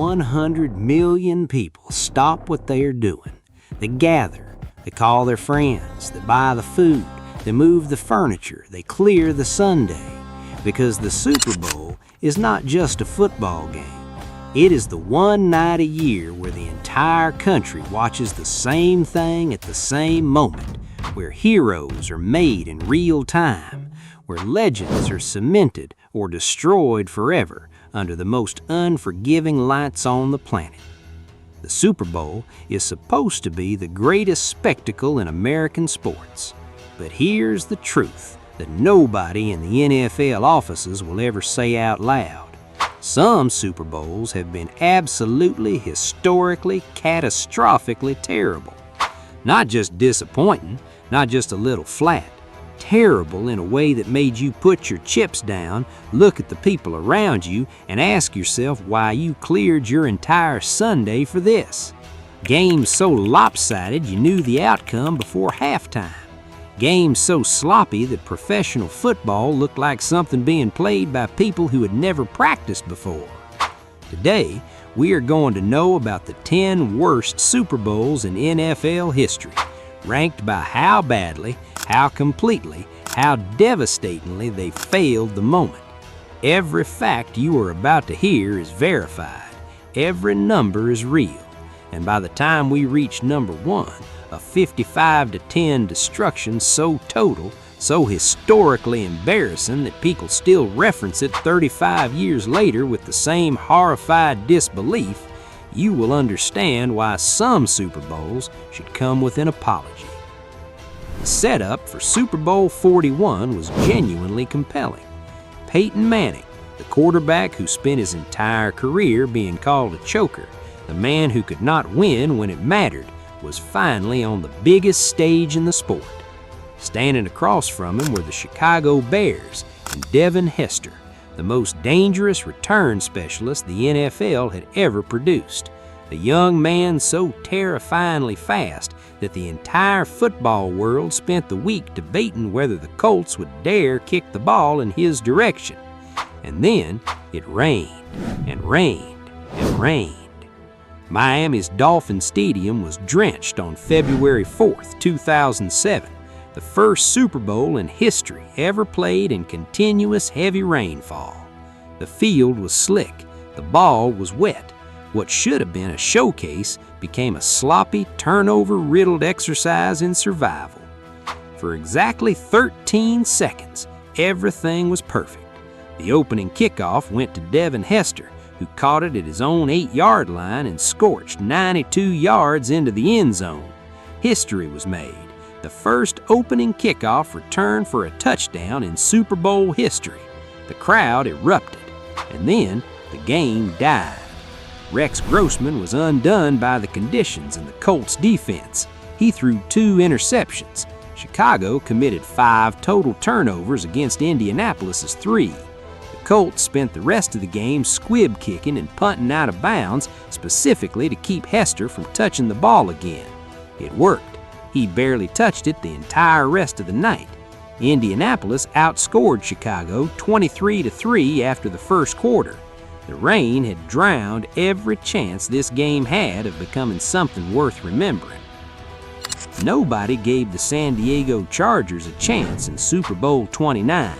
100 million people stop what they are doing. They gather, they call their friends, they buy the food, they move the furniture, they clear the Sunday. Because the Super Bowl is not just a football game. It is the one night a year where the entire country watches the same thing at the same moment, where heroes are made in real time, where legends are cemented or destroyed forever under the most unforgiving lights on the planet. The Super Bowl is supposed to be the greatest spectacle in American sports. But here's the truth that nobody in the NFL offices will ever say out loud. Some Super Bowls have been absolutely, historically, catastrophically terrible. Not just disappointing, not just a little flat. Terrible in a way that made you put your chips down, look at the people around you, and ask yourself why you cleared your entire Sunday for this. Games so lopsided you knew the outcome before halftime. Games so sloppy that professional football looked like something being played by people who had never practiced before. Today, we are going to know about the 10 worst Super Bowls in NFL history, ranked by how badly, how completely, how devastatingly they failed the moment. Every fact you are about to hear is verified. Every number is real. And by the time we reach number 1, a 55-10 destruction so total, so historically embarrassing that people still reference it 35 years later with the same horrified disbelief, you will understand why some Super Bowls should come with an apology. The setup for Super Bowl 41 was genuinely compelling. Peyton Manning, the quarterback who spent his entire career being called a choker, the man who could not win when it mattered, was finally on the biggest stage in the sport. Standing across from him were the Chicago Bears and Devin Hester, the most dangerous return specialist the NFL had ever produced. A young man so terrifyingly fast that the entire football world spent the week debating whether the Colts would dare kick the ball in his direction. And then it rained and rained and rained. Miami's Dolphin Stadium was drenched on February 4th, 2007, the first Super Bowl in history ever played in continuous heavy rainfall. The field was slick, the ball was wet. What should have been a showcase became a sloppy, turnover-riddled exercise in survival. For exactly 13 seconds, everything was perfect. The opening kickoff went to Devin Hester, who caught it at his own 8-yard line and scorched 92 yards into the end zone. History was made. The first opening kickoff return for a touchdown in Super Bowl history. The crowd erupted, and then the game died. Rex Grossman was undone by the conditions and the Colts defense. He threw 2 interceptions. Chicago committed 5 total turnovers against Indianapolis's 3. Colts spent the rest of the game squib kicking and punting out of bounds specifically to keep Hester from touching the ball again. It worked. He barely touched it the entire rest of the night. Indianapolis outscored Chicago 23-3 after the first quarter. The rain had drowned every chance this game had of becoming something worth remembering. Nobody gave the San Diego Chargers a chance in Super Bowl 29.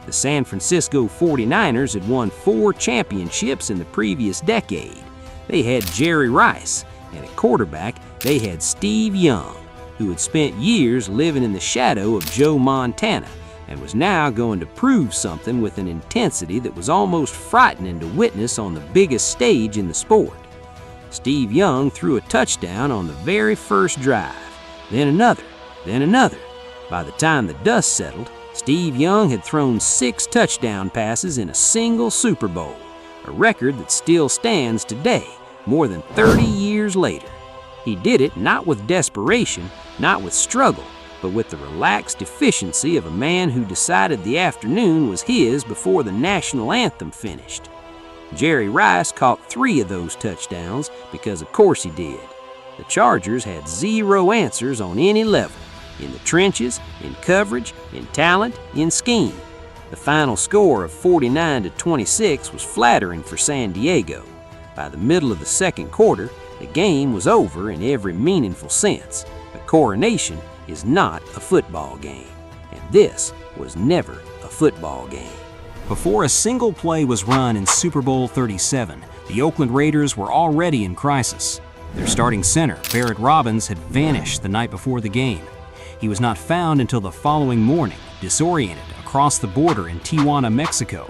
The San Francisco 49ers had won 4 championships in the previous decade. They had Jerry Rice, and at quarterback, they had Steve Young, who had spent years living in the shadow of Joe Montana and was now going to prove something with an intensity that was almost frightening to witness on the biggest stage in the sport. Steve Young threw a touchdown on the very first drive, then another, then another. By the time the dust settled, Steve Young had thrown 6 touchdown passes in a single Super Bowl, a record that still stands today, more than 30 years later. He did it not with desperation, not with struggle, but with the relaxed efficiency of a man who decided the afternoon was his before the national anthem finished. Jerry Rice caught 3 of those touchdowns because of course he did. The Chargers had 0 answers on any level. In the trenches, in coverage, in talent, in scheme. The final score of 49-26 was flattering for San Diego. By the middle of the second quarter, the game was over in every meaningful sense. A coronation is not a football game, and this was never a football game. Before a single play was run in Super Bowl 37, the Oakland Raiders were already in crisis. Their starting center, Barrett Robbins, had vanished the night before the game. He was not found until the following morning, disoriented across the border in Tijuana, Mexico.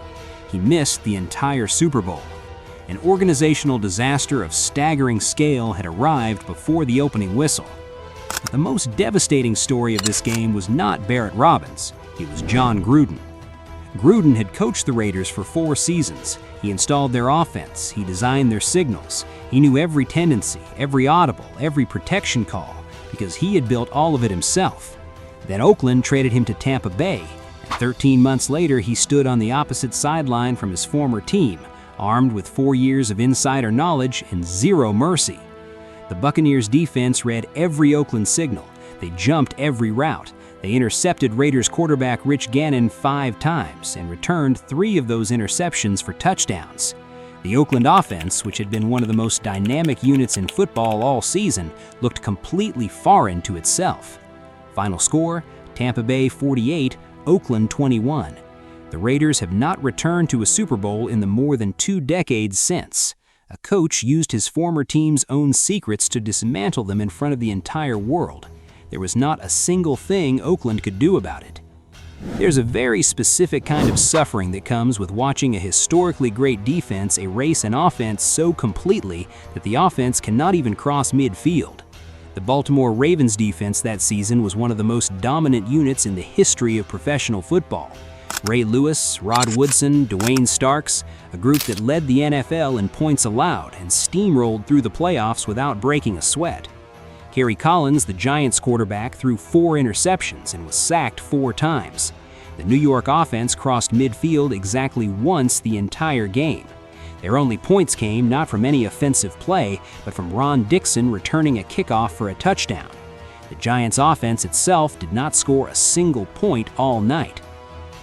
He missed the entire Super Bowl. An organizational disaster of staggering scale had arrived before the opening whistle. But the most devastating story of this game was not Barrett Robbins. It was John Gruden. Gruden had coached the Raiders for 4 seasons. He installed their offense. He designed their signals. He knew every tendency, every audible, every protection call, because he had built all of it himself. Then Oakland traded him to Tampa Bay, and 13 months later he stood on the opposite sideline from his former team, armed with 4 years of insider knowledge and zero mercy. The Buccaneers' defense read every Oakland signal. They jumped every route. They intercepted Raiders quarterback Rich Gannon 5 times and returned 3 of those interceptions for touchdowns. The Oakland offense, which had been one of the most dynamic units in football all season, looked completely foreign to itself. Final score, Tampa Bay 48, Oakland 21. The Raiders have not returned to a Super Bowl in the more than 2 decades since. A coach used his former team's own secrets to dismantle them in front of the entire world. There was not a single thing Oakland could do about it. There's a very specific kind of suffering that comes with watching a historically great defense erase an offense so completely that the offense cannot even cross midfield. The Baltimore Ravens defense that season was one of the most dominant units in the history of professional football. Ray Lewis, Rod Woodson, Dwayne Starks, a group that led the NFL in points allowed and steamrolled through the playoffs without breaking a sweat. Kerry Collins, the Giants quarterback, threw 4 interceptions and was sacked 4 times. The New York offense crossed midfield exactly once the entire game. Their only points came not from any offensive play, but from Ron Dixon returning a kickoff for a touchdown. The Giants' offense itself did not score a single point all night.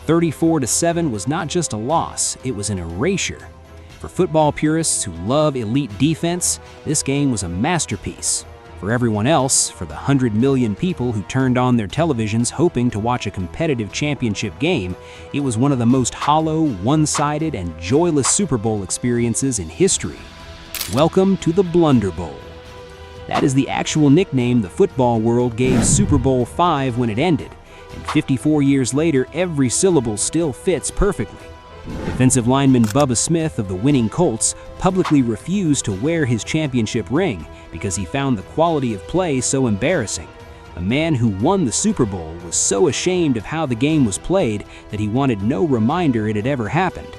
34-7 was not just a loss, it was an erasure. For football purists who love elite defense, this game was a masterpiece. For everyone else, for the 100 million people who turned on their televisions hoping to watch a competitive championship game, it was one of the most hollow, one-sided, and joyless Super Bowl experiences in history. Welcome to the Blunder Bowl. That is the actual nickname the football world gave Super Bowl V when it ended, and 54 years later, every syllable still fits perfectly. Defensive lineman Bubba Smith of the winning Colts publicly refused to wear his championship ring because he found the quality of play so embarrassing. A man who won the Super Bowl was so ashamed of how the game was played that he wanted no reminder it had ever happened.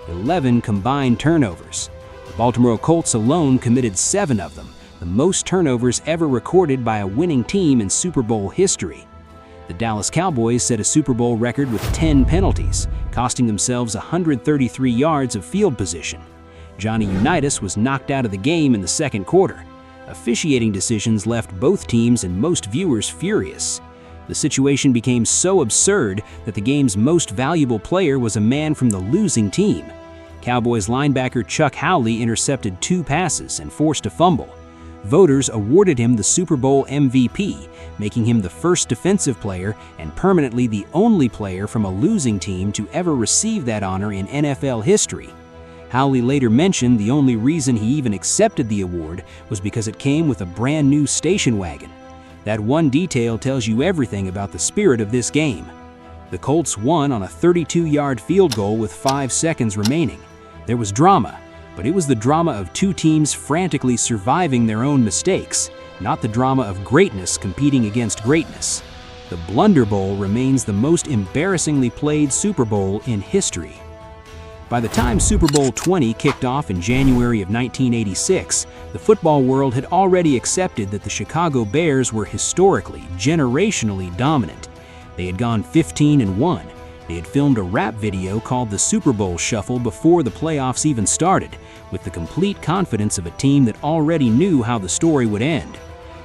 11 combined turnovers. The Baltimore Colts alone committed 7 of them, the most turnovers ever recorded by a winning team in Super Bowl history. The Dallas Cowboys set a Super Bowl record with 10 penalties, costing themselves 133 yards of field position. Johnny Unitas was knocked out of the game in the second quarter. Officiating decisions left both teams and most viewers furious. The situation became so absurd that the game's most valuable player was a man from the losing team. Cowboys linebacker Chuck Howley intercepted 2 passes and forced a fumble. Voters awarded him the Super Bowl MVP, making him the first defensive player and permanently the only player from a losing team to ever receive that honor in NFL history. Howley later mentioned the only reason he even accepted the award was because it came with a brand new station wagon. That one detail tells you everything about the spirit of this game. The Colts won on a 32-yard field goal with 5 seconds remaining. There was drama, but it was the drama of 2 teams frantically surviving their own mistakes, not the drama of greatness competing against greatness. The Blunder Bowl remains the most embarrassingly played Super Bowl in history. By the time Super Bowl XX kicked off in January of 1986, the football world had already accepted that the Chicago Bears were historically, generationally dominant. They had gone 15-1. They had filmed a rap video called the Super Bowl Shuffle before the playoffs even started, with the complete confidence of a team that already knew how the story would end.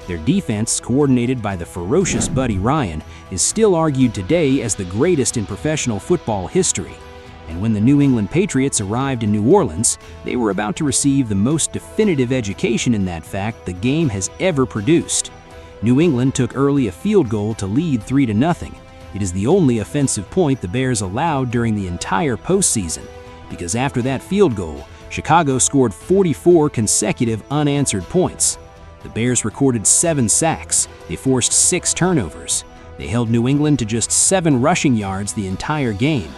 Their defense, coordinated by the ferocious Buddy Ryan, is still argued today as the greatest in professional football history. And when the New England Patriots arrived in New Orleans, they were about to receive the most definitive education in that fact the game has ever produced. New England took early a field goal to lead 3-0. It is the only offensive point the Bears allowed during the entire postseason, because after that field goal, Chicago scored 44 consecutive unanswered points. The Bears recorded 7 sacks. They forced 6 turnovers. They held New England to just 7 rushing yards the entire game.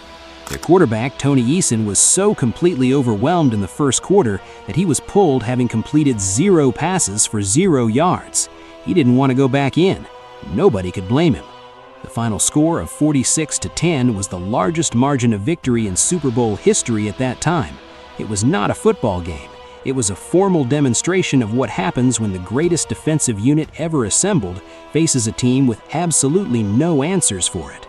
Their quarterback, Tony Eason, was so completely overwhelmed in the first quarter that he was pulled having completed 0 passes for 0 yards. He didn't want to go back in. Nobody could blame him. The final score of 46-10 was the largest margin of victory in Super Bowl history at that time. It was not a football game. It was a formal demonstration of what happens when the greatest defensive unit ever assembled faces a team with absolutely no answers for it.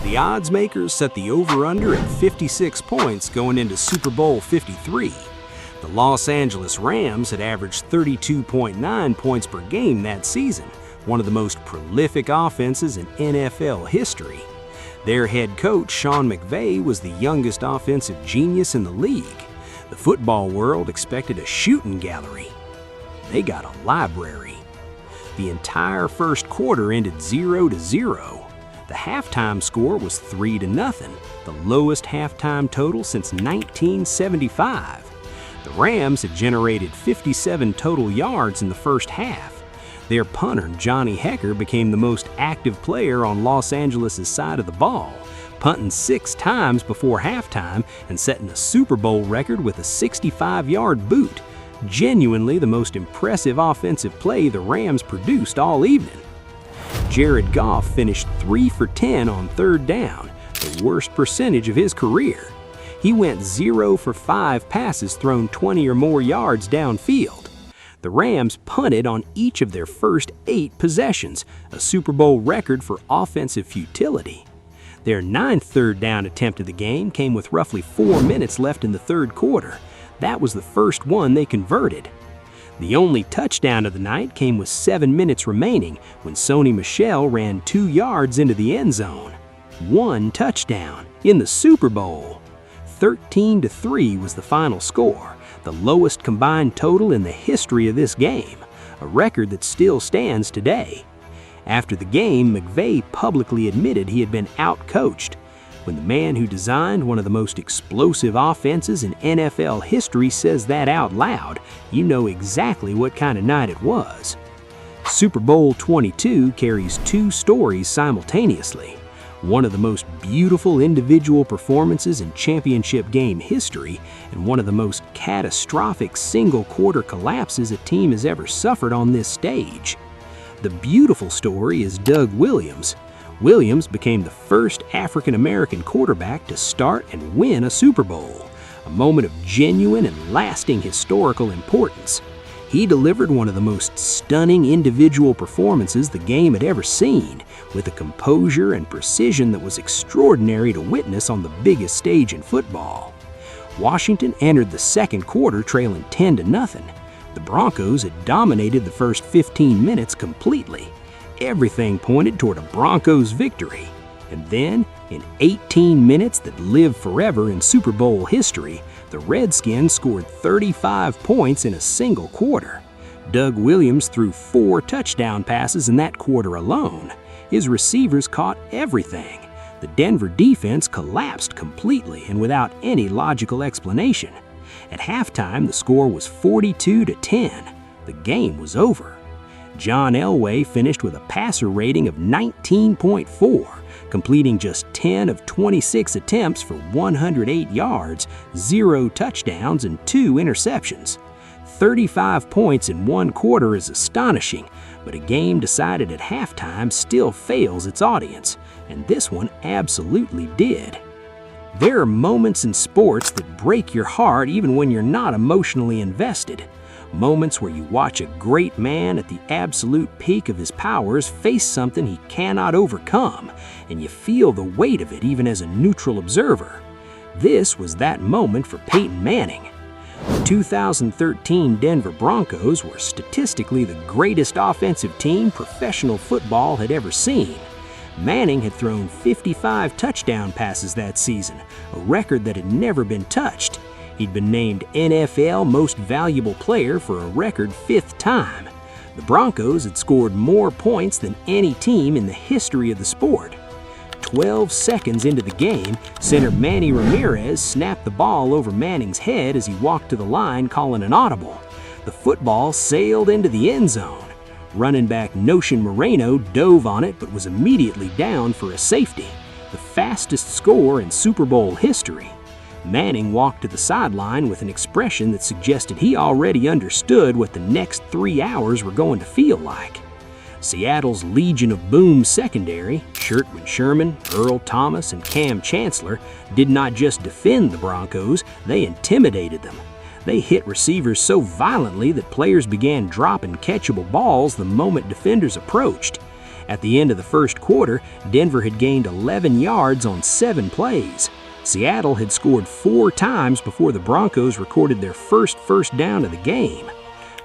The odds makers set the over-under at 56 points going into Super Bowl 53. The Los Angeles Rams had averaged 32.9 points per game that season, one of the most prolific offenses in NFL history. Their head coach, Sean McVay, was the youngest offensive genius in the league. The football world expected a shooting gallery. They got a library. The entire first quarter ended 0-0. The halftime score was 3-0, the lowest halftime total since 1975. The Rams had generated 57 total yards in the first half. Their punter, Johnny Hecker, became the most active player on Los Angeles' side of the ball, punting 6 times before halftime and setting a Super Bowl record with a 65-yard boot. Genuinely the most impressive offensive play the Rams produced all evening. Jared Goff finished 3 for 10 on 3rd down, the worst percentage of his career. He went 0 for 5 passes thrown 20 or more yards downfield. The Rams punted on each of their first 8 possessions, a Super Bowl record for offensive futility. Their 9th 3rd down attempt of the game came with roughly 4 minutes left in the 3rd quarter. That was the first one they converted. The only touchdown of the night came with 7 minutes remaining when Sony Michel ran 2 yards into the end zone. 1 touchdown in the Super Bowl. 13-3 was the final score, the lowest combined total in the history of this game, a record that still stands today. After the game, McVay publicly admitted he had been out-coached. When the man who designed one of the most explosive offenses in NFL history says that out loud, you know exactly what kind of night it was. Super Bowl 22 carries 2 stories simultaneously. One of the most beautiful individual performances in championship game history, and one of the most catastrophic single-quarter collapses a team has ever suffered on this stage. The beautiful story is Doug Williams. Williams became the first African-American quarterback to start and win a Super Bowl, a moment of genuine and lasting historical importance. He delivered one of the most stunning individual performances the game had ever seen, with a composure and precision that was extraordinary to witness on the biggest stage in football. Washington entered the second quarter trailing 10-0. The Broncos had dominated the first 15 minutes completely. Everything pointed toward a Broncos victory. And then, in 18 minutes that live forever in Super Bowl history, the Redskins scored 35 points in a single quarter. Doug Williams threw 4 touchdown passes in that quarter alone. His receivers caught everything. The Denver defense collapsed completely and without any logical explanation. At halftime, the score was 42-10. The game was over. John Elway finished with a passer rating of 19.4, completing just 10 of 26 attempts for 108 yards, 0 touchdowns, and 2 interceptions. 35 points in 1 quarter is astonishing, but a game decided at halftime still fails its audience, and this one absolutely did. There are moments in sports that break your heart even when you're not emotionally invested. Moments where you watch a great man at the absolute peak of his powers face something he cannot overcome, and you feel the weight of it even as a neutral observer. This was that moment for Peyton Manning. The 2013 Denver Broncos were statistically the greatest offensive team professional football had ever seen. Manning had thrown 55 touchdown passes that season, a record that had never been touched. He'd been named NFL Most Valuable Player for a record 5th time. The Broncos had scored more points than any team in the history of the sport. 12 seconds into the game, center Manny Ramirez snapped the ball over Manning's head as he walked to the line calling an audible. The football sailed into the end zone. Running back Notion Moreno dove on it but was immediately down for a safety, the fastest score in Super Bowl history. Manning walked to the sideline with an expression that suggested he already understood what the next 3 hours were going to feel like. Seattle's Legion of Boom secondary, Shertman Sherman, Earl Thomas, and Cam Chancellor, did not just defend the Broncos, they intimidated them. They hit receivers so violently that players began dropping catchable balls the moment defenders approached. At the end of the first quarter, Denver had gained 11 yards on 7 plays. Seattle had scored 4 times before the Broncos recorded their first down of the game.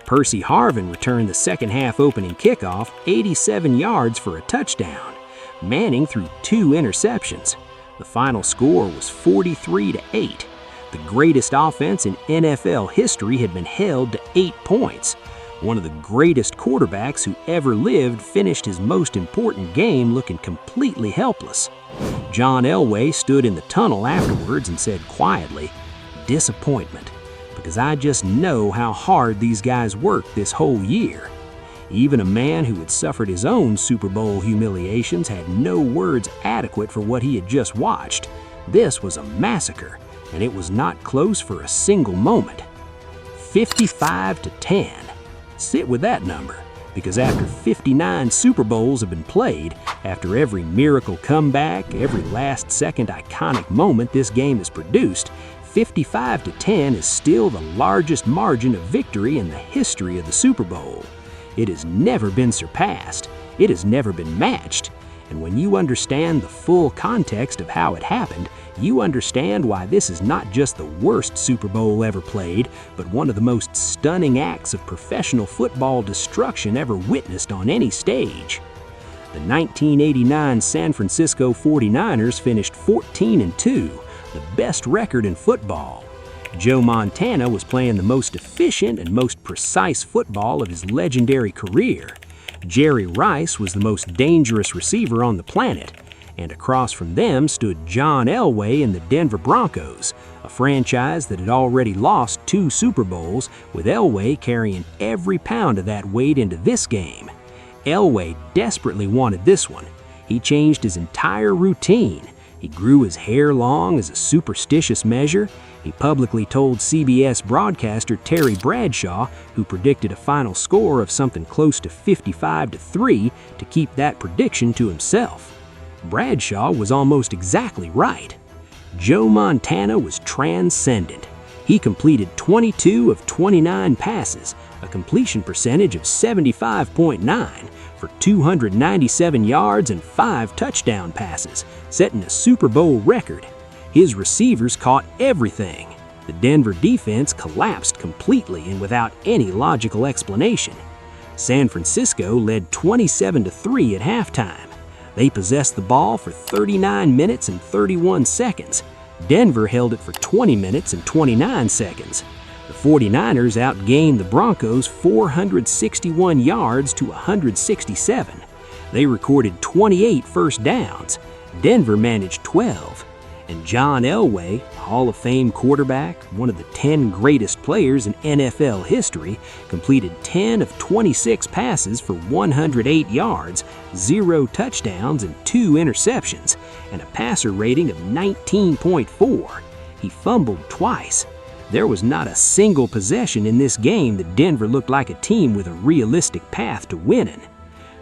Percy Harvin returned the second-half opening kickoff 87 yards for a touchdown. Manning threw 2 interceptions. The final score was 43-8. The greatest offense in NFL history had been held to 8 points. One of the greatest quarterbacks who ever lived finished his most important game looking completely helpless. John Elway stood in the tunnel afterwards and said quietly, "Disappointment, because I just know how hard these guys worked this whole year." Even a man who had suffered his own Super Bowl humiliations had no words adequate for what he had just watched. This was a massacre, and it was not close for a single moment. 55-10. Sit with that number, because after 59 Super Bowls have been played, after every miracle comeback, every last-second iconic moment this game has produced, 55-10 is still the largest margin of victory in the history of the Super Bowl. It has never been surpassed. It has never been matched. And when you understand the full context of how it happened, you understand why this is not just the worst Super Bowl ever played, but one of the most stunning acts of professional football destruction ever witnessed on any stage. The 1989 San Francisco 49ers finished 14-2, the best record in football. Joe Montana was playing the most efficient and most precise football of his legendary career. Jerry Rice was the most dangerous receiver on the planet, and across from them stood John Elway and the Denver Broncos, a franchise that had already lost 2 Super Bowls, with Elway carrying every pound of that weight into this game. Elway desperately wanted this one. He changed his entire routine. He grew his hair long as a superstitious measure. He publicly told CBS broadcaster Terry Bradshaw, who predicted a final score of something close to 55-3, to keep that prediction to himself. Bradshaw was almost exactly right. Joe Montana was transcendent. He completed 22 of 29 passes, a completion percentage of 75.9, for 297 yards and 5 touchdown passes, setting a Super Bowl record. His receivers caught everything. The Denver defense collapsed completely and without any logical explanation. San Francisco led 27-3 at halftime. They possessed the ball for 39 minutes and 31 seconds. Denver held it for 20 minutes and 29 seconds. The 49ers outgained the Broncos 461 yards to 167. They recorded 28 first downs. Denver managed 12. And John Elway, Hall of Fame quarterback, one of the 10 greatest players in NFL history, completed 10 of 26 passes for 108 yards, 0 touchdowns, and 2 interceptions, and a passer rating of 19.4. He fumbled twice. There was not a single possession in this game that Denver looked like a team with a realistic path to winning.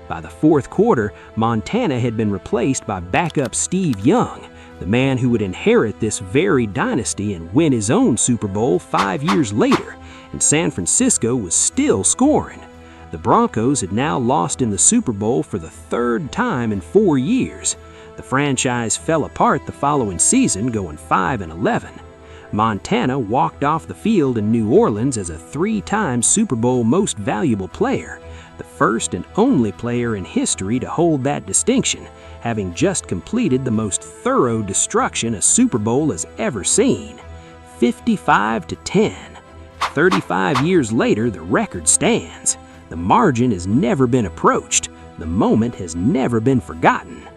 By the fourth quarter, Montana had been replaced by backup Steve Young, the man who would inherit this very dynasty and win his own Super Bowl 5 years later, and San Francisco was still scoring. The Broncos had now lost in the Super Bowl for the 3rd time in 4 years. The franchise fell apart the following season, going 5-11. Montana walked off the field in New Orleans as a 3-time Super Bowl Most Valuable Player, the first and only player in history to hold that distinction, having just completed the most thorough destruction a Super Bowl has ever seen. 55-10. 35 years later, the record stands. The margin has never been approached. The moment has never been forgotten.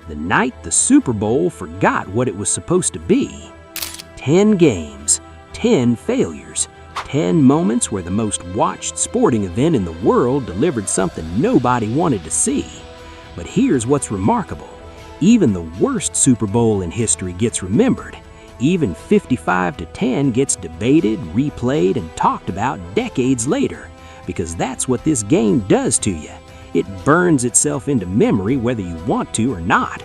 The night the Super Bowl forgot what it was supposed to be. 10 games, 10 failures, 10 moments where the most watched sporting event in the world delivered something nobody wanted to see. But here's what's remarkable. Even the worst Super Bowl in history gets remembered. Even 55-10 gets debated, replayed, and talked about decades later, because that's what this game does to you. It burns itself into memory whether you want to or not.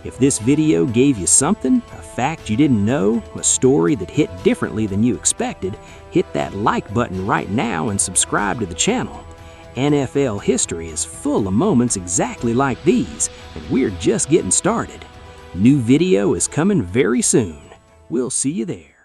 If this video gave you something, a fact you didn't know, a story that hit differently than you expected, hit that like button right now and subscribe to the channel. NFL history is full of moments exactly like these, and we're just getting started. New video is coming very soon. We'll see you there.